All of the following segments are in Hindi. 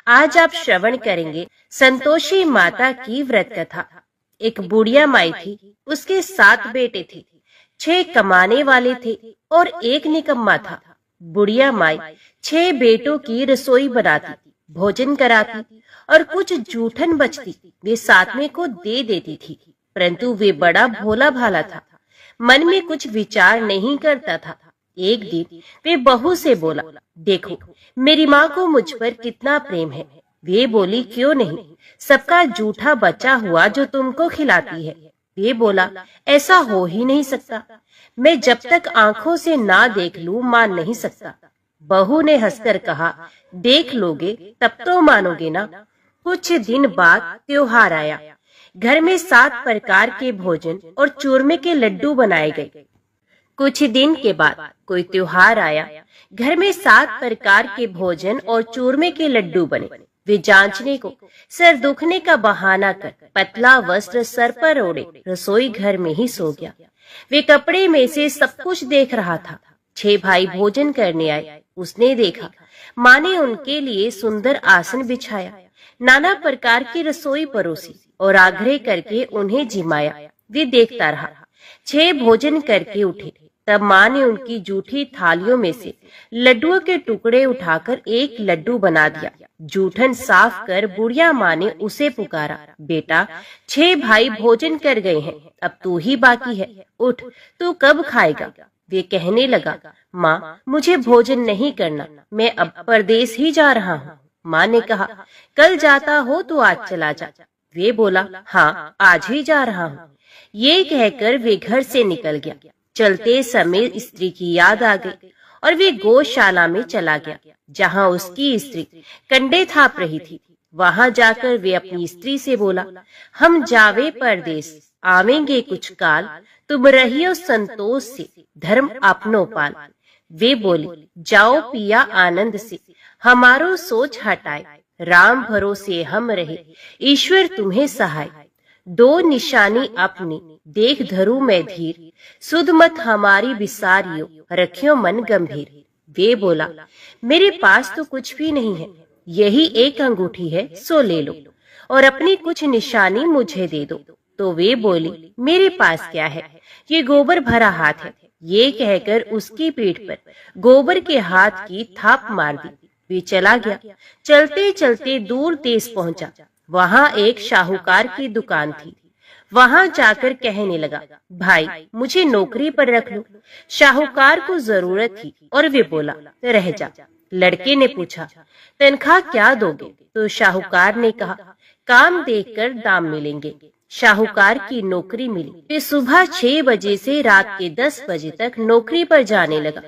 आज आप श्रवण करेंगे संतोषी माता की व्रत कथा। एक बुढ़िया माई थी, उसके 7 बेटे थे। 6 कमाने वाले थे और एक निकम्मा था। बुढ़िया माई 6 बेटों की रसोई बनाती, भोजन कराती और कुछ जूठन बचती वे सातवें को दे देती थी। परंतु वे बड़ा भोला भाला था, मन में कुछ विचार नहीं करता था। एक दिन वे बहू से बोला, देखो मेरी माँ को मुझ पर कितना प्रेम है। वे बोली, क्यों नहीं, सबका जूठा बचा हुआ जो तुमको खिलाती है। वे बोला, ऐसा हो ही नहीं सकता, मैं जब तक आंखों से ना देख लूं मान नहीं सकता। बहू ने हंसकर कहा, देख लोगे तब तो मानोगे ना। कुछ दिन बाद त्योहार आया। घर में 7 प्रकार के भोजन और चूरमे के लड्डू बनाए गए। कुछ दिन के बाद कोई त्योहार आया। घर में 7 प्रकार के भोजन और चूरमे के लड्डू बने। वे जांचने को सर दुखने का बहाना कर पतला वस्त्र सर पर ओढ़े रसोई घर में ही सो गया। वे कपड़े में से सब कुछ देख रहा था। 6 भाई भोजन करने आए। उसने देखा माँ ने उनके लिए सुंदर आसन बिछाया, नाना प्रकार की रसोई परोसी और आग्रह करके उन्हें जिमाया। वे देखता रहा। 6 भोजन करके उठे, तब माँ ने उनकी जूठी थालियों में से लड्डुओं के टुकड़े उठाकर एक लड्डू बना दिया। जूठन साफ कर बुढ़िया माँ ने उसे पुकारा, बेटा 6 भाई भोजन कर गए हैं, अब तू ही बाकी है, उठ, तू कब खाएगा। वे कहने लगा, माँ मुझे भोजन नहीं करना, मैं अब परदेश ही जा रहा हूँ। माँ ने कहा, कल जाता हो तो आज चला जा। वे बोला, हाँ आज ही जा रहा हूँ। ये कहकर वे घर से निकल गया। चलते समय स्त्री की याद आ गई और वे गौशाला में चला गया, जहाँ उसकी स्त्री कंडे थाप रही थी। वहां जाकर वे अपनी स्त्री से बोला, हम जावे परदेश, आवेंगे कुछ काल, तुम रहियो संतोष से, धर्म अपनो पाल। वे बोली, जाओ पिया आनंद से, हमारो सोच हटाए, राम भरोसे हम रहे, ईश्वर तुम्हें सहाय। 2 निशानी अपनी देख धरू मैं धीर, सुध मत हमारी विसारियो, रखियो मन गंभीर। वे बोला, मेरे पास तो कुछ भी नहीं है, यही एक अंगूठी है, सो ले लो और अपनी कुछ निशानी मुझे दे दो। तो वे बोली, मेरे पास क्या है, ये गोबर भरा हाथ है। ये कहकर उसकी पीठ पर गोबर के हाथ की थाप मार दी। वे चला गया। चलते चलते दूर देश पहुंचा। वहां एक शाहूकार की दुकान थी। वहां जाकर कहने लगा, भाई मुझे नौकरी पर रख लो। शाहूकार को जरूरत थी और वे बोला, रह जा। लड़के ने पूछा, तनख्वाह क्या दोगे? तो शाहूकार ने कहा, काम देखकर दाम मिलेंगे। शाहूकार की नौकरी मिली। वे सुबह 6 बजे से रात के 10 बजे तक नौकरी पर जाने लगा।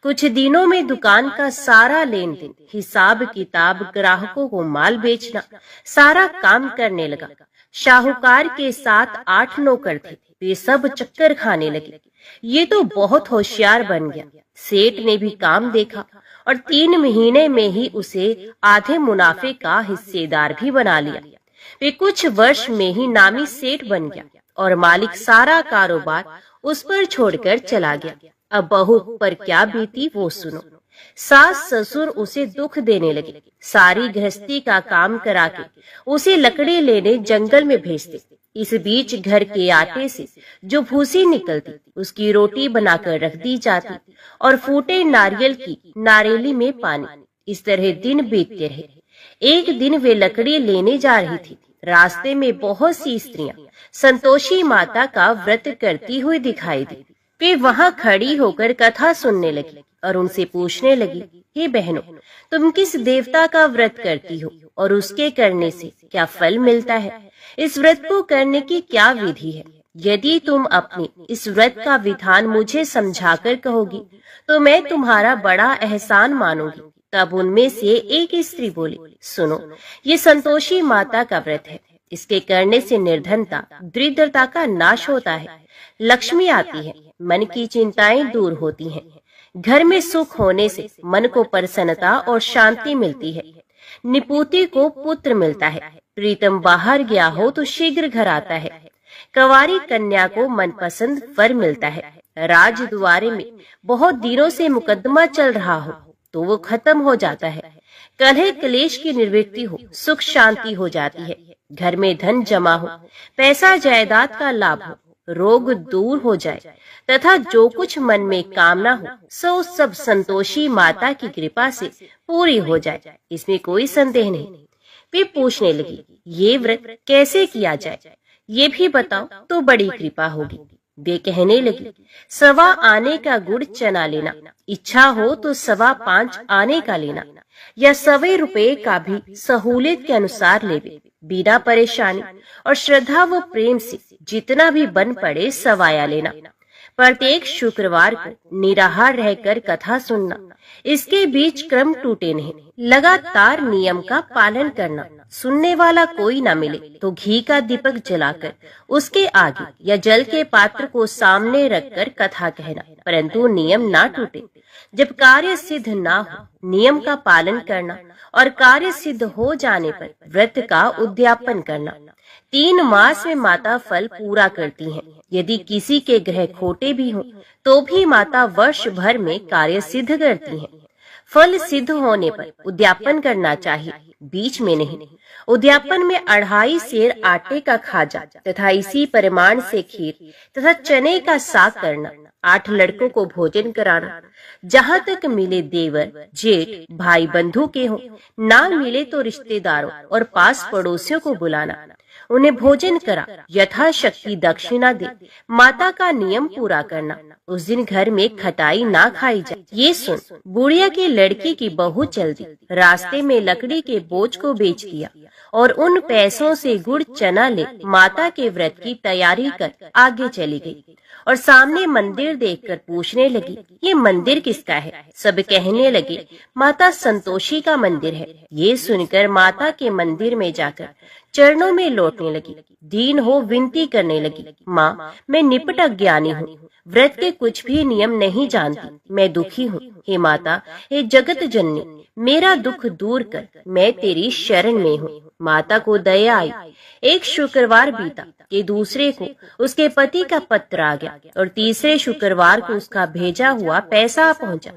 कुछ दिनों में दुकान का सारा लेन देन, हिसाब किताब, ग्राहकों को माल बेचना, सारा काम करने लगा। शाहूकार के साथ 8 नौकर थे। वे सब चक्कर खाने लगे। ये तो बहुत होशियार बन गया। सेठ ने भी काम देखा और 3 महीने में ही उसे आधे मुनाफे का हिस्सेदार भी बना लिया। वे कुछ वर्ष में ही नामी सेठ बन गया और मालिक सारा कारोबार उस पर छोड़कर चला गया। अब बहू पर क्या बीती वो सुनो। सास ससुर उसे दुख देने लगे। सारी गृहस्थी का काम करा के उसे लकड़ी लेने जंगल में भेजते। इस बीच घर के आटे से जो भूसी निकलती उसकी रोटी बनाकर रख दी जाती और फूटे नारियल की नारेली में पानी। इस तरह दिन बीतते रहे। एक दिन वे लकड़ी लेने जा रही थी। रास्ते में बहुत सी स्त्रियां संतोषी माता का व्रत करती हुई दिखाई दी। वे वहां खड़ी होकर कथा सुनने लगी और उनसे पूछने लगी, हे बहनों, तुम किस देवता का व्रत करती हो और उसके करने से क्या फल मिलता है? इस व्रत को करने की क्या विधि है? यदि तुम अपने इस व्रत का विधान मुझे समझाकर कहोगी तो मैं तुम्हारा बड़ा एहसान मानूंगी। तब उनमें से एक स्त्री बोली, सुनो, ये संतोषी माता का व्रत है। इसके करने से निर्धनता, दरिद्रता का नाश होता है, लक्ष्मी आती है, मन की चिंताएं दूर होती हैं, घर में सुख होने से मन को प्रसन्नता और शांति मिलती है, निपुति को पुत्र मिलता है, प्रीतम बाहर गया हो तो शीघ्र घर आता है, कंवारी कन्या को मनपसंद वर मिलता है, राजद्वारे में बहुत दिनों से मुकदमा चल रहा हो तो वो खत्म हो जाता है, कलह क्लेश की निवृत्ति हो, सुख शांति हो जाती है, घर में धन जमा हो, पैसा जायदाद का लाभ हो, रोग दूर हो जाए तथा जो कुछ मन में कामना हो सो सब संतोषी माता की कृपा से पूरी हो जाए, इसमें कोई संदेह नहीं। वे पूछने लगी, ये व्रत कैसे किया जाए, ये भी बताओ तो बड़ी कृपा होगी। वे कहने लगी, 1.25 आने का गुड़ चना लेना, इच्छा हो तो 5.25 आने का लेना, या 1.25 रुपए का भी सहूलियत के अनुसार लेवे, बिना परेशानी और श्रद्धा व प्रेम से जितना भी बन पड़े सवाया लेना। प्रत्येक शुक्रवार को निराहार रहकर कथा सुनना, इसके बीच क्रम टूटे नहीं, लगातार नियम का पालन करना। सुनने वाला कोई न मिले तो घी का दीपक जलाकर उसके आगे या जल के पात्र को सामने रखकर कथा कहना, परंतु नियम ना टूटे। जब कार्य सिद्ध ना हो नियम का पालन करना और कार्य सिद्ध हो जाने पर व्रत का उद्यापन करना। 3 मास में माता फल पूरा करती हैं। यदि किसी के ग्रह खोटे भी हों तो भी माता वर्ष भर में कार्य सिद्ध करती हैं। फल सिद्ध होने पर उद्यापन करना चाहिए, बीच में नहीं। उद्यापन में 2.5 सेर आटे का खाजा तथा इसी परिमाण से खीर तथा चने का साग करना, 8 लड़कों को भोजन कराना, जहाँ तक मिले देवर जेठ भाई बंधु के हों, ना मिले तो रिश्तेदारों और पास पड़ोसियों को बुलाना, उन्हें भोजन करा, यथाशक्ति दक्षिणा दे, माता का नियम पूरा करना। उस दिन घर में खटाई ना खाई जाए। ये सुन बुढ़िया की लड़की की बहू चल दी, रास्ते में लकड़ी के बोझ को बेच दिया और उन पैसों से गुड़ चना ले माता के व्रत की तैयारी कर आगे चली गई और सामने मंदिर देखकर पूछने लगी, ये मंदिर किसका है? सब कहने लगे, माता संतोषी का मंदिर है। ये सुनकर माता के मंदिर में जाकर चरणों में लौटने लगी, दीन हो विनती करने लगी, माँ मैं निपट अज्ञानी हूँ, व्रत के कुछ भी नियम नहीं जानती, मैं दुखी हूँ। हे माता, हे जगत जननी, मेरा दुख दूर कर, मैं तेरी शरण में हूँ। माता को दया आई। एक शुक्रवार बीता कि दूसरे को उसके पति का पत्र आ गया और तीसरे शुक्रवार को उसका भेजा हुआ पैसा पहुंचा।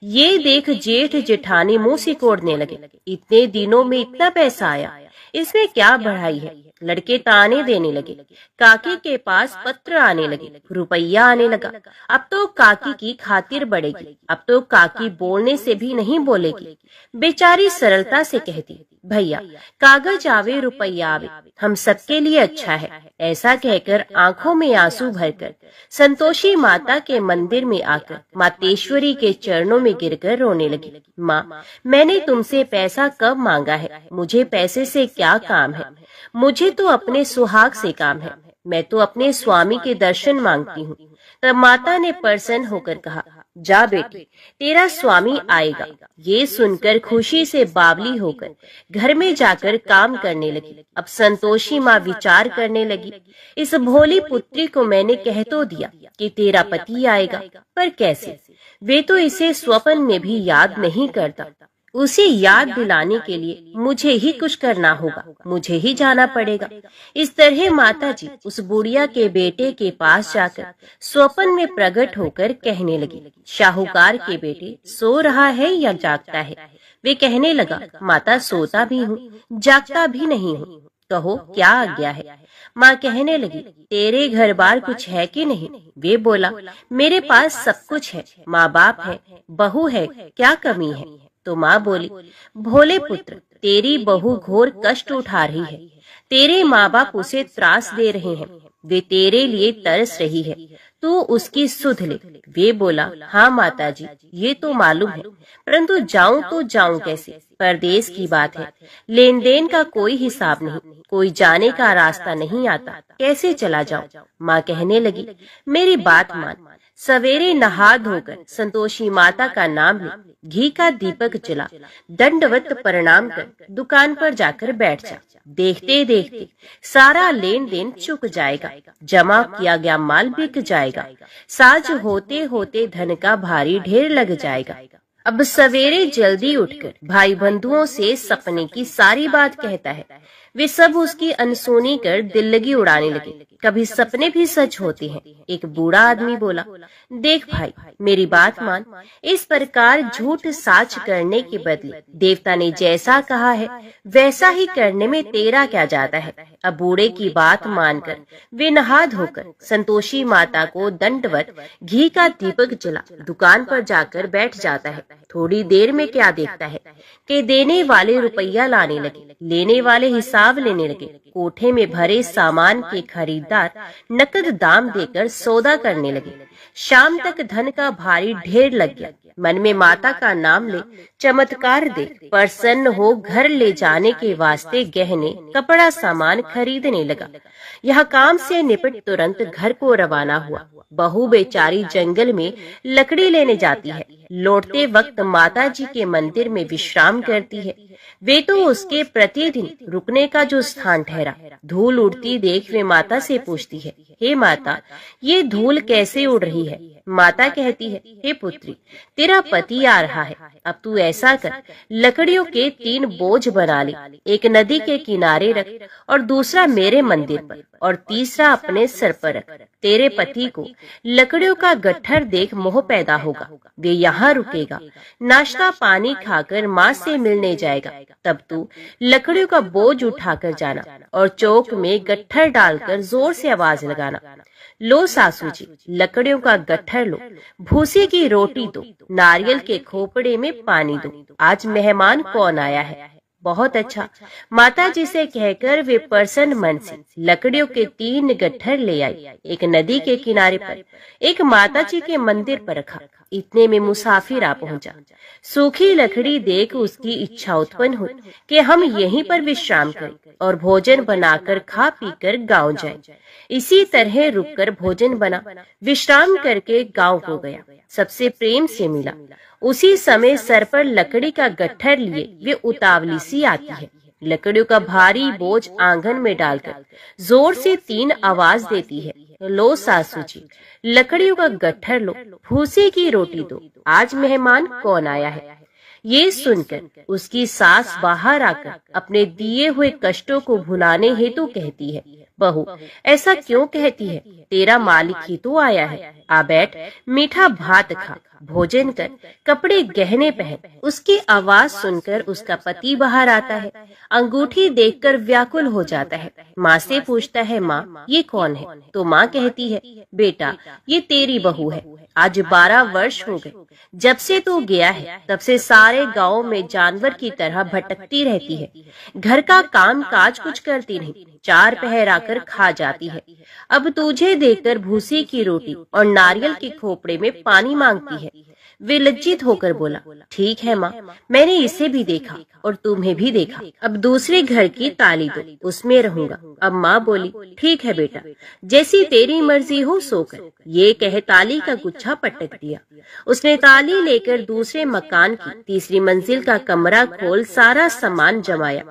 ये देख जेठ जेठानी मुंह सिकोड़ने लगे, इतने दिनों में इतना पैसा आया, इसमें क्या बढ़ाई है? लड़के ताने देने लगे, काकी के पास पत्र आने लगे, रुपया आने लगा। अब तो काकी की खातिर बढ़ेगी, अब तो काकी बोलने से भी नहीं बोलेगी। बेचारी सरलता से कहती, भैया कागज आवे रुपया आवे, हम सबके लिए अच्छा है। ऐसा कहकर आंखों में आंसू भरकर संतोषी माता के मंदिर में आकर मातेश्वरी के चरणों में गिरकर रोने लगी। माँ, मैंने तुमसे पैसा कब मांगा है? मुझे पैसे से क्या काम है? मुझे तो अपने सुहाग से काम है, मैं तो अपने स्वामी के दर्शन मांगती हूँ। तब माता ने प्रसन्न होकर कहा, जा बेटी, तेरा स्वामी आएगा। ये सुनकर खुशी से बावली होकर घर में जाकर काम करने लगी। अब संतोषी माँ विचार करने लगी, इस भोली पुत्री को मैंने कह तो दिया कि तेरा पति आएगा, पर कैसे? वे तो इसे स्वप्न में भी याद नहीं करता। उसे याद दिलाने के लिए मुझे ही कुछ करना होगा, मुझे ही जाना पड़ेगा। इस तरह माता जी उस बुढ़िया के बेटे के पास जाकर स्वप्न में प्रकट होकर कहने लगी, शाहूकार के बेटे सो रहा है या जागता है? वे कहने लगा, माता सोता भी हूँ, जागता भी नहीं हूँ, कहो क्या आज्ञा है? माँ कहने लगी, तेरे घर बार कुछ है कि नहीं? वे बोला, मेरे पास सब कुछ है, माँ बाप है, बहू है, क्या कमी है? तो माँ बोली, भोले पुत्र, तेरी बहू घोर कष्ट उठा रही है, तेरे माँ बाप उसे त्रास दे रहे हैं, वे तेरे लिए तरस रही है, तू उसकी सुध ले। वे बोला, हाँ माता जी, ये तो मालूम है, परंतु जाऊं तो जाऊं कैसे? परदेश की बात है, लेन देन का कोई हिसाब नहीं, कोई जाने का रास्ता नहीं आता, कैसे चला जाऊं? माँ कहने लगी, मेरी बात मान, सवेरे नहा धोकर संतोषी माता का नाम ले, घी का दीपक जला, दंडवत प्रणाम कर दुकान पर जाकर बैठ जा। देखते देखते सारा लेन देन चुक जाएगा, जमा किया गया माल बिक जाएगा, साज होते होते धन का भारी ढेर लग जाएगा। अब सवेरे जल्दी उठकर भाई बंधुओं से सपने की सारी बात कहता है। वे सब उसकी अनसुनी कर दिल लगी उड़ाने लगे। कभी सपने भी सच होते हैं। एक बूढ़ा आदमी बोला, देख भाई, मेरी बात मान। इस प्रकार झूठ साच करने के बदले देवता ने जैसा कहा है वैसा ही करने में तेरा क्या जाता है। अब बूढ़े की बात मानकर वे नहा धोकर संतोषी माता को दंडवत घी का दीपक जला दुकान पर जाकर बैठ जाता है। थोड़ी देर में क्या देखता है कि देने वाले रुपया लाने लगे, लेने वाले हिसाब लेने लगे। कोठे में भरे सामान के खरीदार नकद दाम देकर सौदा करने लगे। शाम तक धन का भारी ढेर लग गया। मन में माता का नाम ले चमत्कार देख प्रसन्न हो घर ले जाने के वास्ते गहने कपड़ा सामान खरीदने लगा। यह काम से निपट तुरंत घर को रवाना हुआ। बहू बेचारी जंगल में लकड़ी लेने जाती है। लौटते वक्त माता जी के मंदिर में विश्राम करती है। वे तो उसके प्रतिदिन रुकने का जो स्थान ठहरा। धूल उड़ती देख वे माता से पूछती है, हे माता, ये धूल कैसे उड़ रही है? माता कहती है, हे पुत्री, तेरा पति आ रहा है। अब तू ऐसा कर, लकड़ियों के 3 बोझ बना ले। एक नदी के किनारे रख और दूसरा मेरे मंदिर पर और तीसरा अपने सर पर रख। तेरे पति को लकड़ियों का गट्ठर देख मोह पैदा होगा। वे यहाँ रुकेगा, नाश्ता पानी खाकर माँ से मिलने जाएगा। तब तू लकड़ियों का बोझ उठाकर जाना और चौक में गट्ठर डालकर जोर से आवाज लगाना, लो सासू जी, लकड़ियों का गट्ठर लो, भूसी की रोटी दो, नारियल के खोपड़े में पानी दो। आज मेहमान कौन आया है? बहुत अच्छा। माता जी से कहकर वे प्रसन्न मन से लकड़ियों के 3 गट्ठर ले आई। एक नदी के किनारे पर, एक माता जी के मंदिर पर रखा। इतने में मुसाफिर आ पहुंचा। सूखी लकड़ी देख उसकी इच्छा उत्पन्न हुई कि हम यहीं पर विश्राम करें और भोजन बनाकर खा पीकर गांव जाएं। इसी तरह रुककर भोजन बना, विश्राम करके गांव को गया। सबसे प्रेम से मिला। उसी समय सर पर लकड़ी का गट्ठर लिए वे उतावली सी आती है। लकड़ियों का भारी बोझ आंगन में डालकर जोर से 3 आवाज देती है, लो सासू जी, लकड़ियों का गट्ठर लो, भूसे की रोटी दो, आज मेहमान कौन आया है? ये सुनकर उसकी सास बाहर आकर अपने दिए हुए कष्टों को भुलाने हेतु कहती है, बहू, ऐसा क्यों कहती है? तेरा मालिक ही तो आया है। आ बैठ, मीठा भात खा, भोजन कर, कपड़े गहने पहन। उसकी आवाज सुनकर उसका पति बाहर आता है। अंगूठी देखकर व्याकुल हो जाता है। माँ से पूछता है, माँ, ये कौन है? तो माँ कहती है, बेटा, ये तेरी बहू है। आज 12 वर्ष हो गए जब से तू गया है। तब से सारे गांव में जानवर की तरह भटकती रहती है। घर का काम काज कुछ करती नहीं, 4 पहर आकर खा जाती है। अब तुझे देखकर भूसी की रोटी और नारियल के खोपड़े में पानी मांगती है। वे लज्जित होकर बोला, ठीक है माँ, मैंने इसे भी देखा और तुम्हें भी देखा। अब दूसरे घर की ताली दो, उसमें रहूंगा। अब माँ बोली, ठीक है बेटा, जैसी तेरी मर्जी हो सो कर। ये कह ताली का गुच्छा पटक दिया। उसने ताली लेकर दूसरे मकान की 3री मंजिल का कमरा खोल सारा सामान जमाया।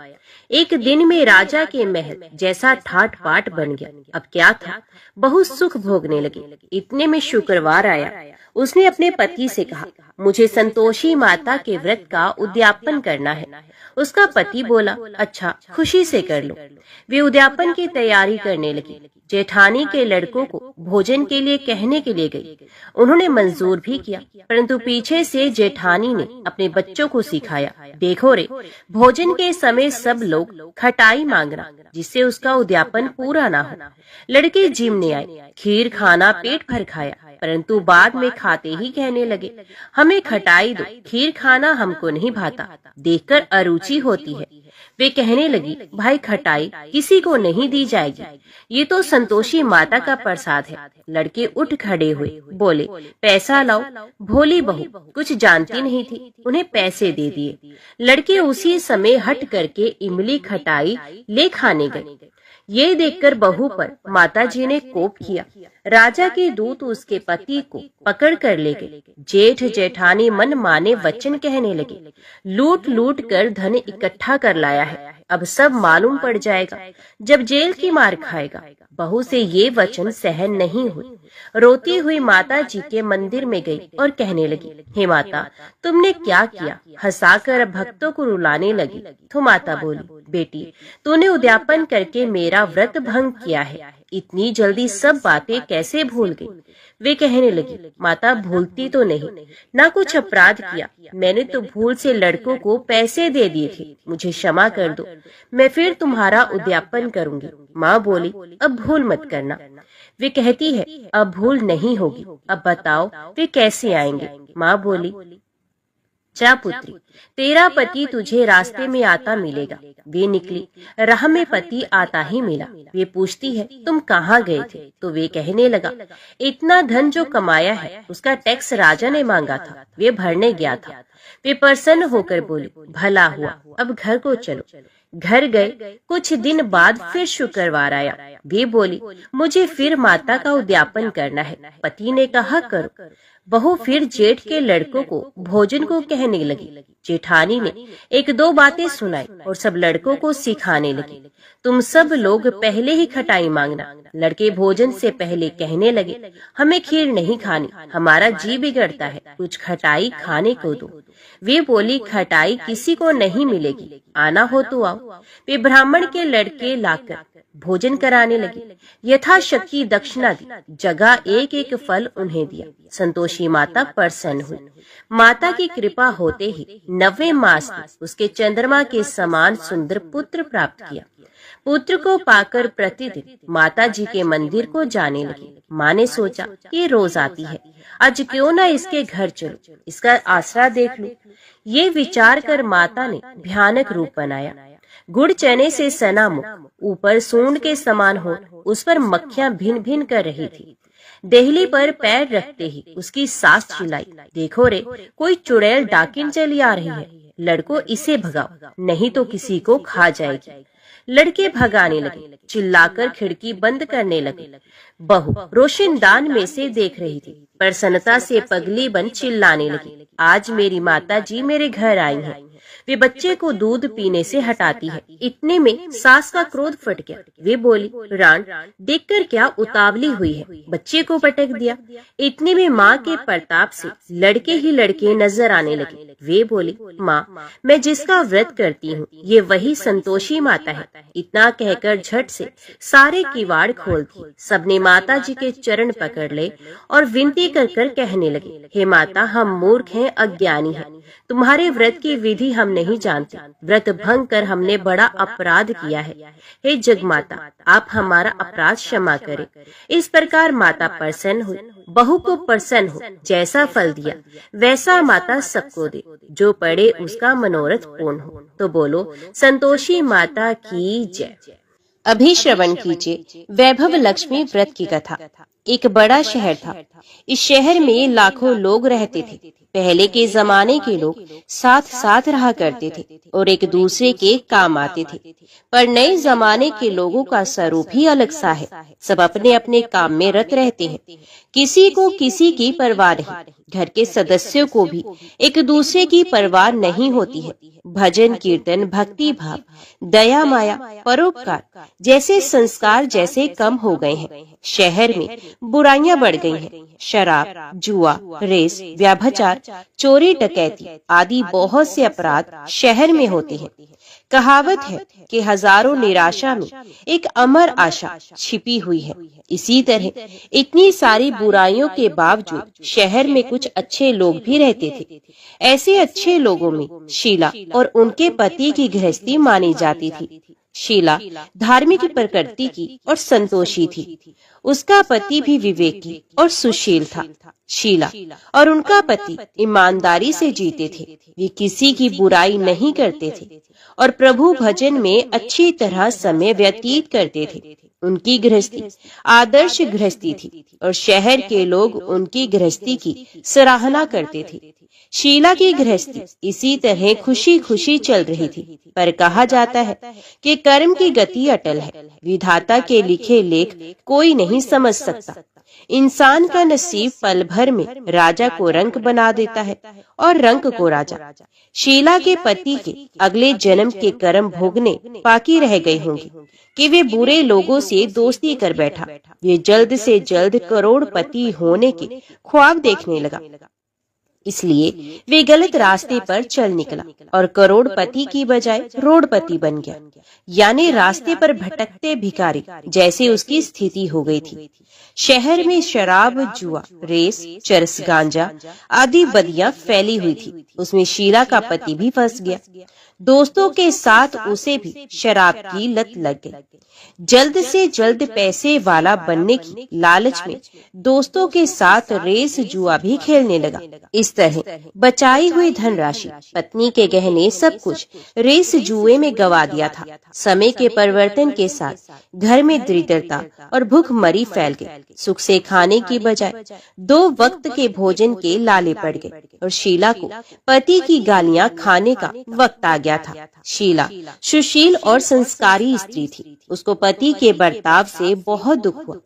एक दिन में राजा के महल जैसा ठाट बाट बन गया। अब क्या था, बहुत सुख भोगने लगे। इतने में शुक्रवार आया। उसने अपने पति से कहा, मुझे संतोषी माता के व्रत का उद्यापन करना है। उसका पति बोला, अच्छा, खुशी से कर लो। वे उद्यापन की तैयारी करने लगी। जेठानी के लड़कों को भोजन के लिए कहने के लिए गई। उन्होंने मंजूर भी किया, परंतु पीछे से जेठानी ने अपने बच्चों को सिखाया, देखो रे, भोजन के समय सब लोग खटाई मांगना, जिससे उसका उद्यापन पूरा ना हो। लड़के जिमने आए, खीर खाना पेट भर खाया, परंतु बाद में खाते ही कहने लगे, हमें खटाई दो, खीर खाना हमको नहीं भाता, देखकर अरुचि होती है। वे कहने लगी, भाई खटाई किसी को नहीं दी जाएगी, ये तो संतोषी माता का प्रसाद है। लड़के उठ खड़े हुए, बोले, पैसा लाओ। भोली बहू कुछ जानती नहीं थी, उन्हें पैसे दे दिए। लड़के उसी समय हट करके इमली खटाई ले खाने गए। ये देखकर बहू पर माताजी ने कोप किया। राजा के दूत उसके पति को पकड़ कर ले गए। जेठ जेठानी मन माने वचन कहने लगे, लूट लूट कर धन इकट्ठा कर लाया है, अब सब मालूम पड़ जाएगा, जब जेल की मार खाएगा। बहू से ये वचन सहन नहीं हुई। रोती हुई माता जी के मंदिर में गई और कहने लगी, हे माता, तुमने क्या किया? हंसाकर भक्तों को रुलाने लगी। तो माता बोली, बेटी, तूने उद्यापन करके मेरा व्रत भंग किया है। इतनी जल्दी सब बातें कैसे भूल गई? वे कहने लगी, माता, भूलती तो नहीं, ना कुछ अपराध किया। मैंने तो भूल से लड़कों को पैसे दे दिए थे। मुझे क्षमा कर दो, मैं फिर तुम्हारा उद्यापन करूंगी। माँ बोली, अब भूल मत करना। वे कहती है, अब भूल नहीं होगी। अब बताओ वे कैसे आएंगे? माँ बोली, जा पुत्री, तेरा पति तुझे रास्ते में आता मिलेगा। वे निकली, राह में पति आता ही मिला। वे पूछती है, तुम कहाँ गए थे? तो वे कहने लगा, इतना धन जो कमाया है उसका टैक्स राजा ने मांगा था, वे भरने गया था। वे प्रसन्न होकर बोली, भला हुआ, अब घर को चलो। घर गए। कुछ दिन बाद फिर शुक्रवार आया। वे बोली, मुझे फिर माता का उद्यापन करना है। पति ने कहा, करो। बहू फिर जेठ के लड़कों को भोजन को कहने लगी। जेठानी ने एक दो बातें सुनाई और सब लड़कों को सिखाने लगी, तुम सब लोग पहले ही खटाई मांगना। लड़के भोजन से पहले कहने लगे, हमें खीर नहीं खानी, हमारा जी बिगड़ता है, कुछ खटाई खाने को दो। वे बोली, खटाई किसी को नहीं मिलेगी, आना हो तो आओ। वे ब्राह्मण के लड़के लाकर भोजन कराने लगे। यथाशक्ति दक्षिणा दी, जगह एक एक फल उन्हें दिया। संतोषी माता प्रसन्न हुई। माता की कृपा होते ही 9वें मास में उसके चंद्रमा के समान सुंदर पुत्र प्राप्त किया। पुत्र को पाकर प्रतिदिन माता जी के मंदिर को जाने लगी। माँ ने सोचा, ये रोज आती है, आज क्यों न इसके घर चलो, इसका आसरा देख लूं। ये विचार कर माता ने भयानक रूप बनाया। गुड़ चने से सना मुख, ऊपर सूंड के समान हो, उस पर मक्खियां भिन भिन कर रही थी। देहली पर पैर रखते ही उसकी सास चिल्लाई, देखो रे, कोई चुड़ैल डाकिन चली आ रही है, लड़को इसे भगाओ, नहीं तो किसी को खा जाएगी। लड़के भगाने लगे, चिल्लाकर खिड़की बंद करने लगे। बहू रोशनदान में से देख रही थी, प्रसन्नता से पगली बन चिल्लाने लगी, आज मेरी माता जी मेरे घर आई हैं। वे बच्चे को दूध पीने से हटाती है। इतने में सास का क्रोध फट गया। वे बोली, रान, देखकर क्या उतावली हुई है, बच्चे को पटक दिया। इतने में माँ के प्रताप से लड़के ही लड़के नजर आने लगे। वे बोली, माँ, मैं जिसका व्रत करती हूँ ये वही संतोषी माता है। इतना कहकर झट से सारे किवाड़ खोल दिए। सबने माता जी के चरण पकड़ ले और विनती कर कर कहने लगे, हे माता, हम मूर्ख हैं, अज्ञानी हैं, तुम्हारे व्रत की विधि हम नहीं जानते। व्रत भंग कर हमने बड़ा अपराध किया है। हे जगमाता, आप हमारा अपराध क्षमा करें। इस प्रकार माता प्रसन्न हुई। बहू को प्रसन्न हो, जैसा फल दिया वैसा माता सबको दे, जो पड़े उसका मनोरथ पूर्ण हो। तो बोलो संतोषी माता की जय। अभी श्रवण कीजिए वैभव लक्ष्मी व्रत की कथा। एक बड़ा शहर था। इस शहर में लाखों लोग रहते थे। पहले के जमाने के लोग साथ साथ रहा करते थे और एक दूसरे के काम आते थे, पर नए जमाने के लोगों का स्वरूप ही अलग सा है। सब अपने अपने काम में रत रहते हैं, किसी को किसी की परवाह नहीं। घर के सदस्यों को भी एक दूसरे की परवाह नहीं होती है। भजन कीर्तन, भक्ति भाव, दया माया, परोपकार जैसे संस्कार जैसे कम हो गए हैं। शहर में बुराइयां बढ़ गई हैं। शराब, जुआ, रेस, व्यभिचार, चोरी, डकैती आदि बहुत से अपराध शहर में होते हैं। कहावत है कि हजारों निराशा में एक अमर आशा छिपी हुई है। इसी तरह इतनी सारी बुराइयों के बावजूद शहर में कुछ अच्छे लोग भी रहते थे। ऐसे अच्छे लोगों में शीला और उनके पति की गृहस्थी मानी जाती थी। शीला धार्मिक प्रकृति की और संतोषी थी। उसका पति भी विवेकी और सुशील था। शीला और उनका पति ईमानदारी से जीते थे। वे किसी की बुराई नहीं करते थे और प्रभु भजन में अच्छी तरह समय व्यतीत करते थे। उनकी गृहस्थी आदर्श गृहस्थी थी और शहर के लोग उनकी गृहस्थी की सराहना करते थे। शीला की गृहस्थी इसी तरह खुशी खुशी चल रही थी, पर कहा जाता है कि कर्म की गति अटल है। विधाता के लिखे लेख कोई नहीं समझ सकता। इंसान का नसीब पल भर में राजा को रंक बना देता है और रंक को राजा। शीला के पति के अगले जन्म के कर्म भोगने बाकी रह गए होंगे कि वे बुरे लोगों से दोस्ती कर बैठा। वे जल्द से जल्द करोड़पति होने के ख्वाब देखने लगा, इसलिए वे गलत रास्ते पर चल निकला और करोड़पति की बजाय रोडपति बन गया, यानी रास्ते पर भटकते भिखारी जैसे उसकी स्थिति हो गई थी। शहर में शराब, जुआ, रेस, चरस, गांजा आदि बदियां फैली हुई थी। उसमें शीला का पति भी फंस गया। दोस्तों के साथ उसे भी शराब की लत लग गई। जल्द से जल्द पैसे वाला बनने की लालच में दोस्तों के साथ रेस, जुआ भी खेलने लगा। इस तरह बचाई हुई धनराशि, पत्नी के गहने, सब कुछ रेस जुए में गवा दिया था। समय के परिवर्तन के साथ घर में दरिद्रता और भूखमरी फैल गई। सुख से खाने की बजाय 2 वक्त के भोजन के लाले पड़ गए और शीला को पति की गालियां खाने का वक्त आ गया था। शीला सुशील और संस्कारी स्त्री थी। उसको पति के बर्ताव से बहुत दुख हुआ,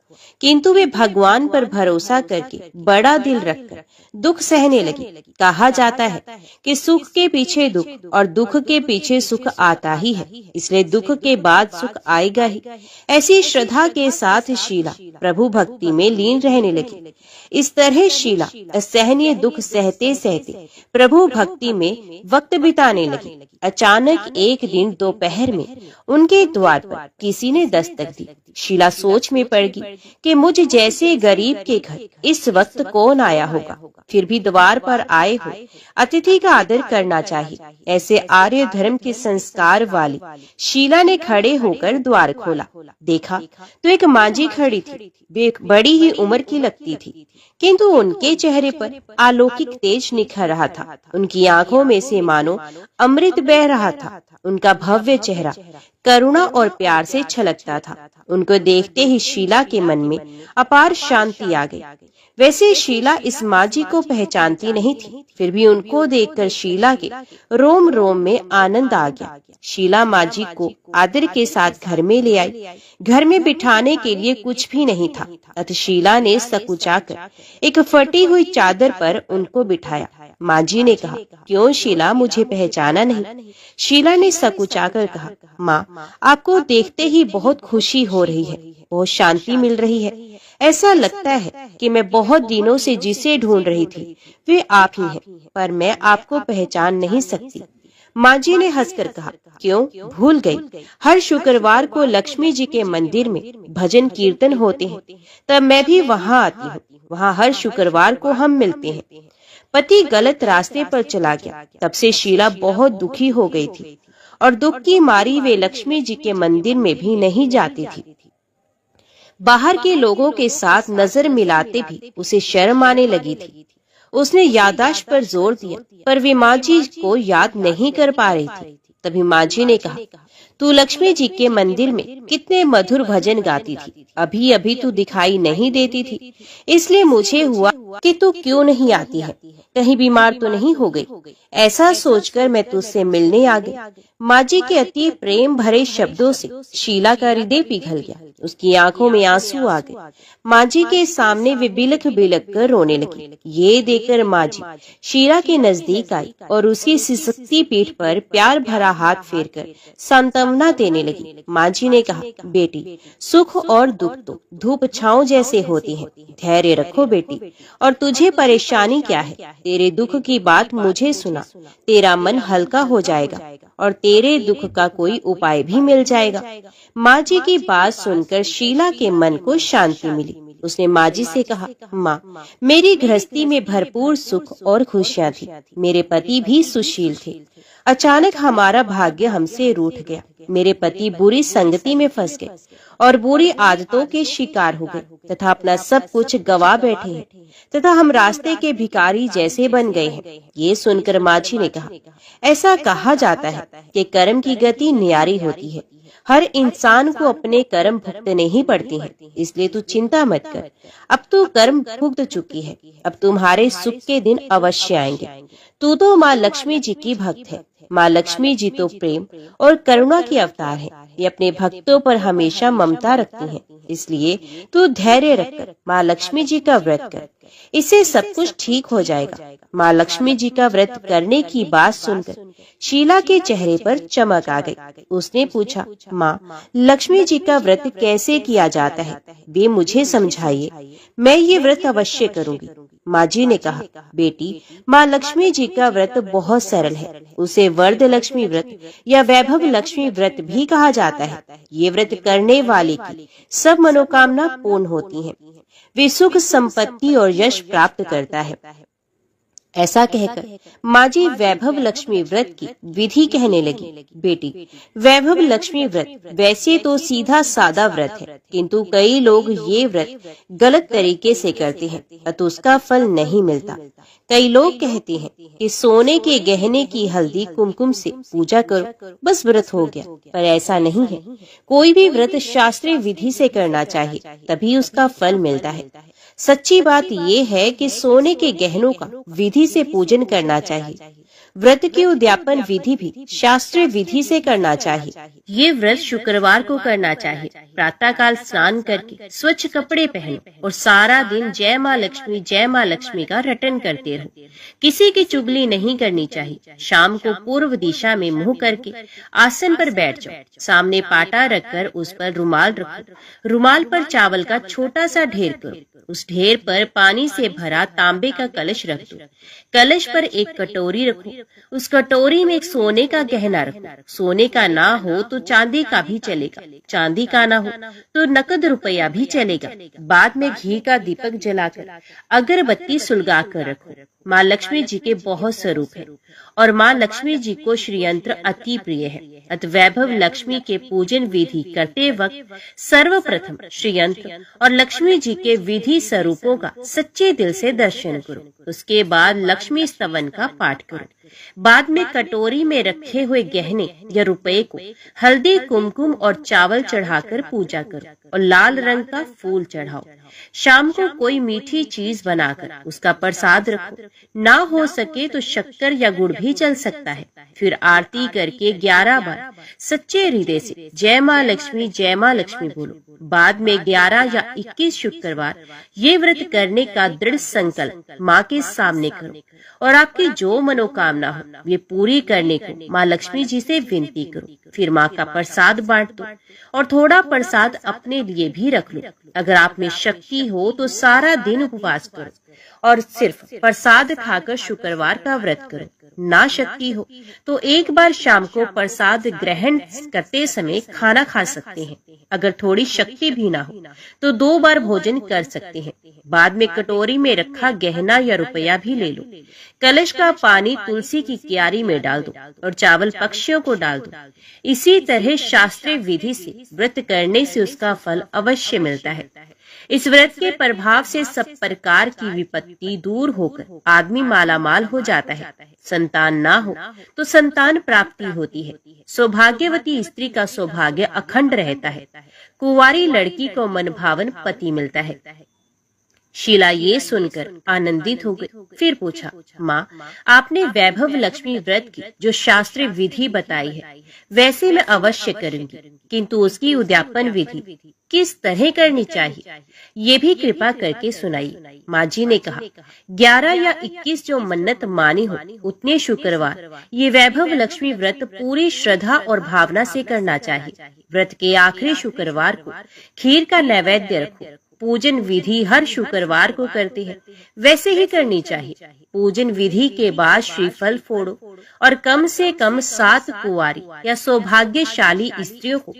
किंतु वे भगवान पर भरोसा करके बड़ा दिल रखकर दुख सहने लगी। कहा जाता है कि सुख के पीछे दुख और दुख के पीछे सुख आता ही है, इसलिए दुख के बाद सुख आएगा ही। ऐसी श्रद्धा के साथ शीला प्रभु भक्ति में लीन रहने लगी। इस तरह शीला असहनीय दुख सहते सहते प्रभु भक्ति में वक्त बिताने लगी। अचानक एक दिन दोपहर में उनके द्वार पर किसी ने दस्तक दी। शीला सोच में पड़ गई कि मुझ जैसे गरीब के घर इस वक्त कौन आया होगा। फिर भी द्वार पर आए हो अतिथि का आदर करना चाहिए। ऐसे आर्य धर्म के संस्कार वाली शीला ने खड़े होकर द्वार खोला। देखा तो एक मांझी खड़ी थी। वे बड़ी ही उम्र की लगती थी, किंतु उनके चेहरे पर अलौकिक तेज निखर रहा था। उनकी आंखों में से मानो अमृत बह रहा था। उनका भव्य चेहरा करुणा और प्यार से छलकता था। उनको देखते ही शीला के मन में अपार शांति आ गई। वैसे शीला इस मांझी को पहचानती नहीं थी, फिर भी उनको देखकर शीला के रोम रोम में आनंद आ गया। शीला मांझी को आदर के साथ घर में ले आई। घर में बिठाने के लिए कुछ भी नहीं था, अतः शीला ने सकुचाकर एक फटी हुई चादर पर उनको बिठाया। मांझी ने कहा, क्यों शीला, मुझे पहचाना नहीं? शीला ने सकुचाकर कहा, माँ, आपको देखते ही बहुत खुशी हो रही है, बहुत शांति मिल रही है। ऐसा लगता है कि मैं बहुत दिनों से जिसे ढूंढ रही थी वे आप ही हैं, पर मैं आपको पहचान नहीं सकती। मांझी ने हंसकर कहा, क्यों, भूल गई? हर शुक्रवार को लक्ष्मी जी के मंदिर में भजन कीर्तन होते हैं, तब मैं भी वहाँ आती हूँ। वहाँ हर शुक्रवार को हम मिलते हैं। पति गलत रास्ते पर चला गया। तब से शीला बहुत दुखी हो गई थी और दुख की मारी वे लक्ष्मी जी के मंदिर में भी नहीं जाती थी। बाहर के लोगों के साथ नजर मिलाते भी उसे शर्म आने लगी थी। उसने याददाश्त पर जोर दिया, पर वे मांझी को याद नहीं कर पा रही थी। तभी मांझी ने कहा, तू लक्ष्मी जी के मंदिर में कितने मधुर भजन गाती थी, अभी अभी तू दिखाई नहीं देती थी, इसलिए मुझे हुआ कि तू क्यों नहीं आती है, कहीं बीमार तो नहीं हो गई? ऐसा सोचकर मैं तुझसे मिलने आ गई। मांझी के अति प्रेम भरे शब्दों से शीला का हृदय पिघल गया। उसकी आंखों में आंसू आ गए। मांझी के सामने वे बिलख बिलख कर रोने लगी। ये देखकर मांझी शीला के नजदीक आई और उसकी सिसकती पीठ पर प्यार भरा हाथ फेरकर सांत्वना देने लगी। मांझी ने कहा, बेटी, सुख और दुख तो धूप छांव जैसे होती हैं। धैर्य रखो बेटी, और तुझे परेशानी क्या है? तेरे दुख की बात मुझे सुना, तेरा मन हल्का हो जाएगा और तेरे दुख का कोई उपाय भी मिल जाएगा। मांझी की बात सुनकर शीला के मन को शांति मिली। उसने मांझी से कहा, माँ, मेरी गृहस्थी में भरपूर सुख और खुशियाँ थी। मेरे पति भी सुशील थे। अचानक हमारा भाग्य हमसे रूठ गया। मेरे पति बुरी संगति में फंस गए और बुरी आदतों के शिकार हो गए तथा अपना सब कुछ गवा बैठे हैं तथा हम रास्ते के भिखारी जैसे बन गए हैं। ये सुनकर मांझी ने कहा, ऐसा कहा जाता है कि कर्म की गति न्यारी होती है। हर इंसान को अपने कर्म भुगतने ही पड़ते हैं, इसलिए तू चिंता मत कर। अब तू कर्म भुगत चुकी है, अब तुम्हारे सुख के दिन अवश्य आएंगे। तू तो माँ लक्ष्मी जी की भक्त है। माँ लक्ष्मी जी तो प्रेम और करुणा की अवतार है। ये अपने भक्तों पर हमेशा ममता रखती हैं। इसलिए तू धैर्य रखकर माँ लक्ष्मी जी का व्रत कर, इससे सब कुछ ठीक हो जाएगा। माँ लक्ष्मी जी का व्रत करने की बात सुनकर शीला के चेहरे पर चमक आ गई। उसने पूछा, माँ लक्ष्मी जी का व्रत कैसे किया जाता है, वे मुझे समझाइए, मैं ये व्रत अवश्य करूंगी। माँ जी ने कहा, बेटी माँ लक्ष्मी जी का व्रत बहुत सरल है। उसे वरद लक्ष्मी व्रत या वैभव लक्ष्मी व्रत भी कहा जाता है। ये व्रत करने वाले की सब मनोकामना पूर्ण होती हैं। वे सुख संपत्ति और यश प्राप्त करता है। ऐसा कहकर माँ जी वैभव लक्ष्मी व्रत की विधि कहने लगी। बेटी वैभव लक्ष्मी व्रत वैसे तो सीधा सादा व्रत है, किंतु कई लोग ये व्रत गलत तरीके से करते हैं, अतः उसका फल नहीं मिलता। कई लोग कहते हैं कि सोने के गहने की हल्दी कुमकुम से पूजा करो, बस व्रत हो गया, पर ऐसा नहीं है। कोई भी व्रत शास्त्रीय विधि से करना चाहिए, तभी उसका फल मिलता है। सच्ची बात ये है कि सोने के गहनों का विधि से पूजन करना चाहिए। व्रत की उद्यापन विधि भी शास्त्रीय विधि से करना चाहिए। ये व्रत शुक्रवार को करना चाहिए। प्रातः काल स्नान करके स्वच्छ कपड़े पहनो और सारा दिन जय माँ लक्ष्मी का रटन करते रहो। किसी की चुगली नहीं करनी चाहिए। शाम को पूर्व दिशा में मुंह करके आसन पर बैठ जाओ। सामने पाटा रखकर उस पर रुमाल रखो। रुमाल पर चावल का छोटा सा ढेर करो। उस ढेर पर पानी से भरा तांबे का कलश रख दो। कलश पर एक कटोरी रखो। उस कटोरी में एक सोने का गहना रखो। सोने का ना हो तो चांदी का भी चलेगा, चांदी का ना हो तो नकद रुपया भी चलेगा। बाद में घी का दीपक जलाकर अगरबत्ती सुलगा कर रखो। माँ लक्ष्मी जी के बहुत स्वरूप है और माँ लक्ष्मी जी को श्रीयंत्र अति प्रिय है। अतः वैभव लक्ष्मी के पूजन विधि करते वक्त सर्वप्रथम श्रीयंत्र और लक्ष्मी जी के विधि स्वरूपों का सच्चे दिल से दर्शन करो। उसके बाद लक्ष्मी स्तवन का पाठ करो। बाद में कटोरी में रखे हुए गहने या रुपए को हल्दी कुमकुम और चावल चढ़ाकर पूजा करो और लाल रंग का फूल चढ़ाओ। शाम को कोई मीठी चीज बनाकर उसका प्रसाद रखो। ना हो सके तो शक्कर या गुड़ भी चल सकता है। फिर आरती करके 11 बार सच्चे हृदय से जय माँ लक्ष्मी बोलो। बाद में 11 या 21 शुक्रवार ये व्रत करने का दृढ़ संकल्प माँ के सामने करो और आपकी जो मनोकामना हो वे पूरी करने को माँ लक्ष्मी जी से विनती करो। फिर माँ का प्रसाद बांट दो और थोड़ा प्रसाद अपने लिए भी रख लो। अगर आप में शक्ति हो तो सारा दिन उपवास करो और सिर्फ प्रसाद खाकर शुक्रवार का व्रत करो। ना शक्ति हो तो एक बार शाम को प्रसाद ग्रहण करते समय खाना खा सकते हैं। अगर थोड़ी शक्ति भी ना हो तो 2 बार भोजन कर सकते हैं। बाद में कटोरी में रखा गहना या रुपया भी ले लो। कलश का पानी तुलसी की क्यारी में डाल दो और चावल पक्षियों को डाल दो। इसी तरह शास्त्रीय विधि से व्रत करने से उसका फल अवश्य मिलता है। इस व्रत के प्रभाव से सब प्रकार की विपत्ति दूर होकर आदमी मालामाल हो जाता है। संतान ना हो तो संतान प्राप्ति होती है। सौभाग्यवती स्त्री का सौभाग्य अखंड रहता है। कुंवारी लड़की को मनभावन पति मिलता है। शीला ये सुनकर आनंदित हो गई। फिर पूछा, माँ आपने वैभव लक्ष्मी व्रत की जो शास्त्रीय विधि बताई है वैसे मैं अवश्य करूंगी, किंतु उसकी उद्यापन विधि किस तरह करनी चाहिए ये भी कृपा करके सुनाइए। माँ जी ने कहा, 11 या 21 जो मन्नत मानी हो उतने शुक्रवार ये वैभव लक्ष्मी व्रत पूरी श्रद्धा और भावना से करना चाहिए। व्रत के आखिरी शुक्रवार को खीर का नैवेद्य रखो। पूजन विधि हर शुक्रवार को करते हैं वैसे ही करनी चाहिए। पूजन विधि के बाद श्रीफल फोड़ो और कम से कम 7 कुंवारी या सौभाग्यशाली स्त्रियों को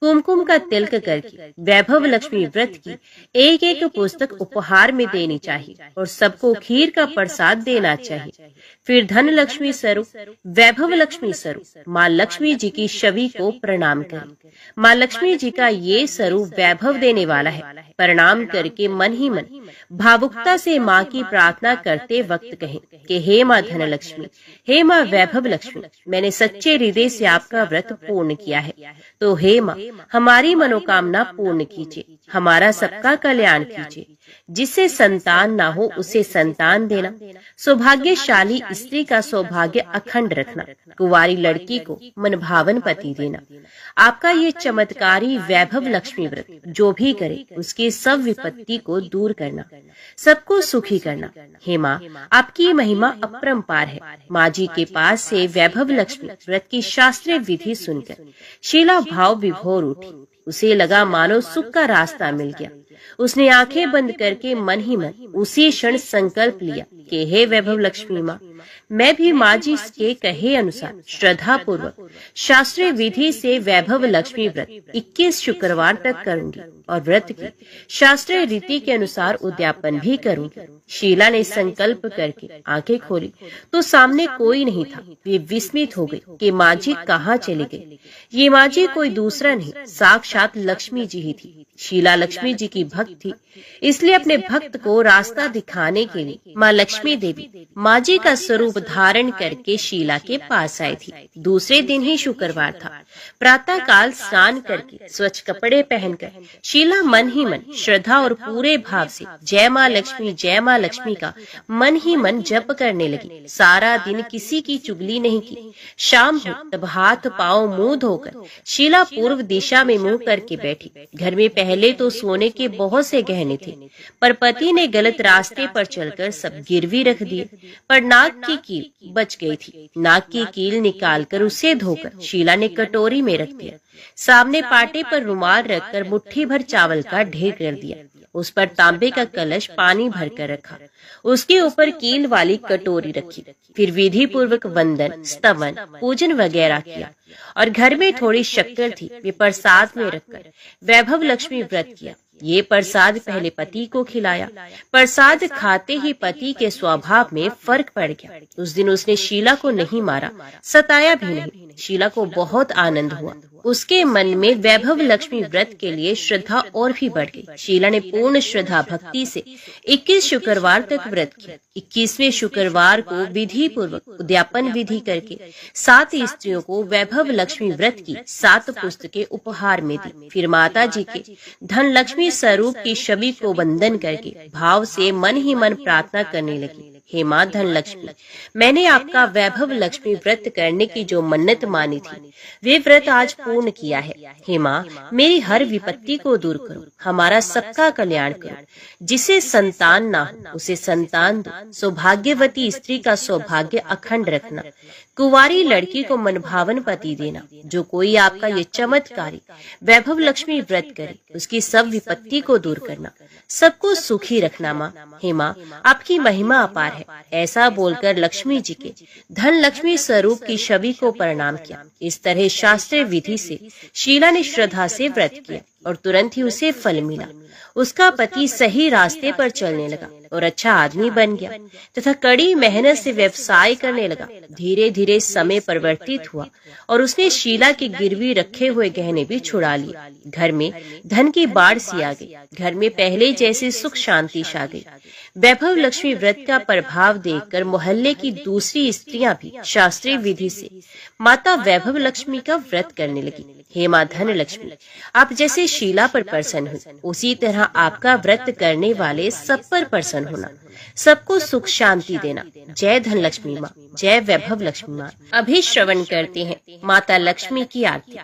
कुमकुम का तिलक करके वैभव लक्ष्मी व्रत की एक पुस्तक उपहार में देनी चाहिए और सबको खीर का प्रसाद देना चाहिए। फिर धन लक्ष्मी स्वरूप वैभव लक्ष्मी स्वरूप माँ लक्ष्मी जी की छवि को प्रणाम करें। माँ लक्ष्मी जी का ये स्वरूप वैभव देने वाला है। प्रणाम करके मन ही मन भावुकता से माँ की प्रार्थना करते वक्त कहें कि हे माँ धनलक्ष्मी, हे माँ वैभव लक्ष्मी, मैंने सच्चे हृदय से आपका व्रत पूर्ण किया है, तो हे माँ हमारी मनोकामना पूर्ण कीजिए, हमारा सबका कल्याण कीजिए। जिसे संतान ना हो उसे संतान देना, सौभाग्यशाली स्त्री का सौभाग्य अखंड रखना, कुंवारी लड़की को मनभावन पति देना। आपका ये चमत्कारी वैभव लक्ष्मी व्रत जो भी करे उसकी सब विपत्ति को दूर करना, सबको सुखी करना। हे माँ आपकी महिमा अपरंपार है। माँ जी के पास से वैभव लक्ष्मी व्रत की शास्त्रीय विधि सुनकर शीला भाव विभोर उठी। उसे लगा मानो सुख का रास्ता मिल गया। उसने आंखें बंद करके मन ही मन उसी क्षण संकल्प लिया कि हे वैभव लक्ष्मी माँ, मैं भी माँ जी के कहे अनुसार श्रद्धा पूर्वक शास्त्रीय विधि से वैभव लक्ष्मी व्रत 21 शुक्रवार तक करूंगी और व्रत की शास्त्रीय रीति के अनुसार उद्यापन भी करूंगी। शीला ने संकल्प करके आंखें खोली तो सामने कोई नहीं था। वे विस्मित हो गई कि माँ जी कहाँ चली गई। ये माँ जी कोई दूसरा नहीं, साक्षात लक्ष्मी जी ही थी। शीला लक्ष्मी जी की भक्त थी, इसलिए अपने भक्त को रास्ता दिखाने के लिए माँ लक्ष्मी देवी माँ जी का स्वरूप धारण करके शीला के पास आई थी। दूसरे दिन ही शुक्रवार था। प्रातः काल स्नान करके स्वच्छ कपड़े पहनकर शीला मन ही मन श्रद्धा और पूरे भाव से जय माँ लक्ष्मी का मन ही मन जप करने लगी। सारा दिन किसी की चुगली नहीं की। शाम हो तब हाथ पांव मुंह धोकर शीला पूर्व दिशा में मुंह करके बैठी। घर में पहले तो सोने के बहुत से गहने थे, पर पति ने गलत रास्ते पर चलकर सब गिरवी रख दिए। पर नाक की कील बच गई थी। नाक की कील निकालकर उसे धोकर शीला ने कटोरी में रख दिया। सामने पाटे पर रुमाल रखकर मुट्ठी भर चावल का ढेर कर दिया। उस पर तांबे का कलश पानी भरकर रखा। उसके ऊपर कील वाली कटोरी रखी। फिर विधि पूर्वक वंदन, स्तवन, पूजन वगैरह किया और घर में थोड़ी शक्कर थी, वे प्रसाद में रखकर वैभव लक्ष्मी व्रत किया। ये प्रसाद पहले पति को खिलाया। प्रसाद खाते ही पति के स्वभाव में फर्क पड़ गया। उस दिन उसने शीला को नहीं मारा, सताया भी नहीं। शीला को बहुत आनंद हुआ। उसके मन में वैभव लक्ष्मी व्रत के लिए श्रद्धा और भी बढ़ गई। शीला ने पूर्ण श्रद्धा भक्ति से 21 शुक्रवार तक व्रत किया। 21वें शुक्रवार को विधि पूर्वक उद्यापन विधि करके 7 स्त्रियों को वैभव लक्ष्मी व्रत की 7 पुस्तकें उपहार में दी। फिर माता जी के धन लक्ष्मी स्वरूप की छवि को वंदन करके भाव से मन ही मन प्रार्थना करने लगी। हे माँ धन लक्ष्मी, मैंने आपका वैभव लक्ष्मी व्रत करने की जो मन्नत मानी थी वे व्रत आज पूर्ण किया है। हे माँ मेरी हर विपत्ति को दूर करो, हमारा सबका कल्याण करो। जिसे संतान ना हो उसे संतान दो, सौभाग्यवती स्त्री का सौभाग्य अखंड रखना, कुंवारी लड़की को मनभावन पति देना। जो कोई आपका ये चमत्कारी वैभव लक्ष्मी व्रत करे उसकी सब विपत्ति को दूर करना, सबको सुखी रखना। माँ हे माँ आपकी महिमा अपार है। ऐसा बोलकर लक्ष्मी जी के धन लक्ष्मी स्वरूप की छवि को प्रणाम किया। इस तरह शास्त्रीय विधि से शीला ने श्रद्धा से व्रत किया और तुरंत ही उसे फल मिला। उसका पति सही रास्ते पर चलने लगा और अच्छा आदमी बन गया तथा कड़ी मेहनत से व्यवसाय करने लगा। धीरे धीरे समय परिवर्तित हुआ और उसने शीला के गिरवी रखे हुए गहने भी छुड़ा लिए। घर में धन की बाढ़ सी आ गई। घर में पहले जैसे सुख शांति छा गई। वैभव लक्ष्मी व्रत का प्रभाव देखकर मोहल्ले की दूसरी स्त्रियां भी शास्त्रीय विधि से माता वैभव लक्ष्मी का व्रत करने लगी। हे माँ धन लक्ष्मी, आप जैसे शीला पर प्रसन्न हुई उसी तरह आपका व्रत करने वाले सब पर प्रसन्न होना, सबको सुख शांति देना। जय धन लक्ष्मी माँ, जय वैभव लक्ष्मी माँ। अभी श्रवण करते हैं माता लक्ष्मी की आरती।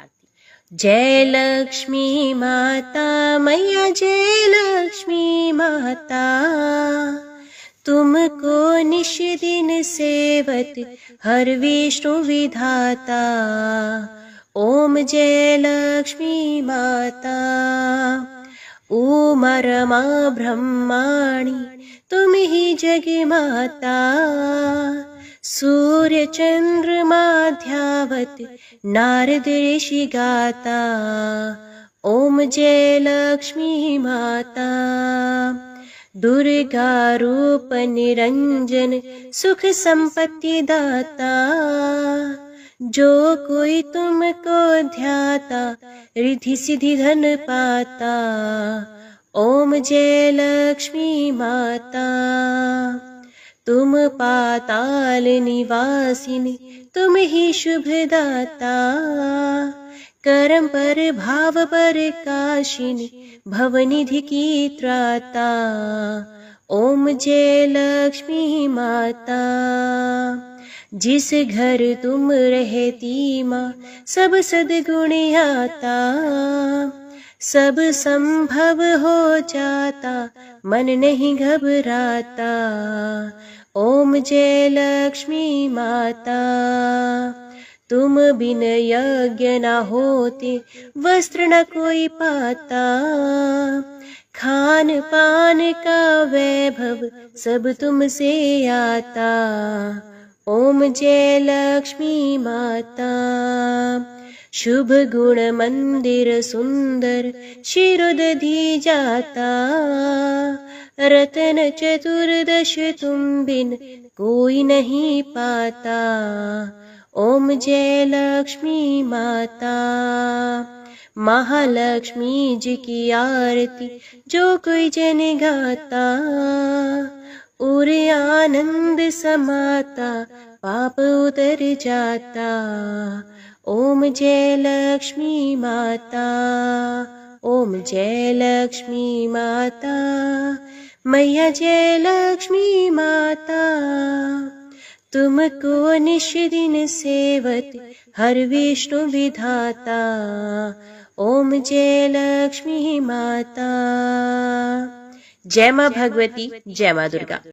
जय लक्ष्मी माता मैया, जय लक्ष्मी माता, तुमको निश दिन सेवत हर विष्णु विधाता। ओम जय लक्ष्मी माता, उमा रमा ब्रह्माणी तुम ही जग माता। सूर्य चंद्रमा ध्यावत नारद ऋषि गाता। ओम जय लक्ष्मी माता, दुर्गा रूप निरंजन सुख संपत्ति दाता। जो कोई तुमको ध्याता रिद्धि सिद्धि धन पाता। ओम जय लक्ष्मी माता, तुम पाताल निवासिनी, तुम ही शुभदाता। करम पर भाव पर काशिनी, भवनिधि की त्राता। ओम जय लक्ष्मी माता। जिस घर तुम रहती माँ, सब सद्गुण आता। सब संभव हो जाता, मन नहीं घबराता। ओम जय लक्ष्मी माता। तुम बिन यज्ञ न होते, वस्त्र न कोई पाता। खान पान का वैभव सब तुमसे आता। ओम जय लक्ष्मी माता। शुभ गुण मंदिर सुंदर, शिरोदधि जाता। रतन चतुर्दश तुम बिन कोई नहीं पाता। ओम जय लक्ष्मी माता। महालक्ष्मी जी की आरती जो कोई जन गाता। और आनंद समाता, पाप उतर जाता। ओम जय लक्ष्मी माता। ओम जय लक्ष्मी माता। मैया जय लक्ष्मी माता। तुमको निश दिन सेवत, हर विष्णु विधाता। ओम जय लक्ष्मी माता। जय माँ भगवती, जय माँ दुर्गा।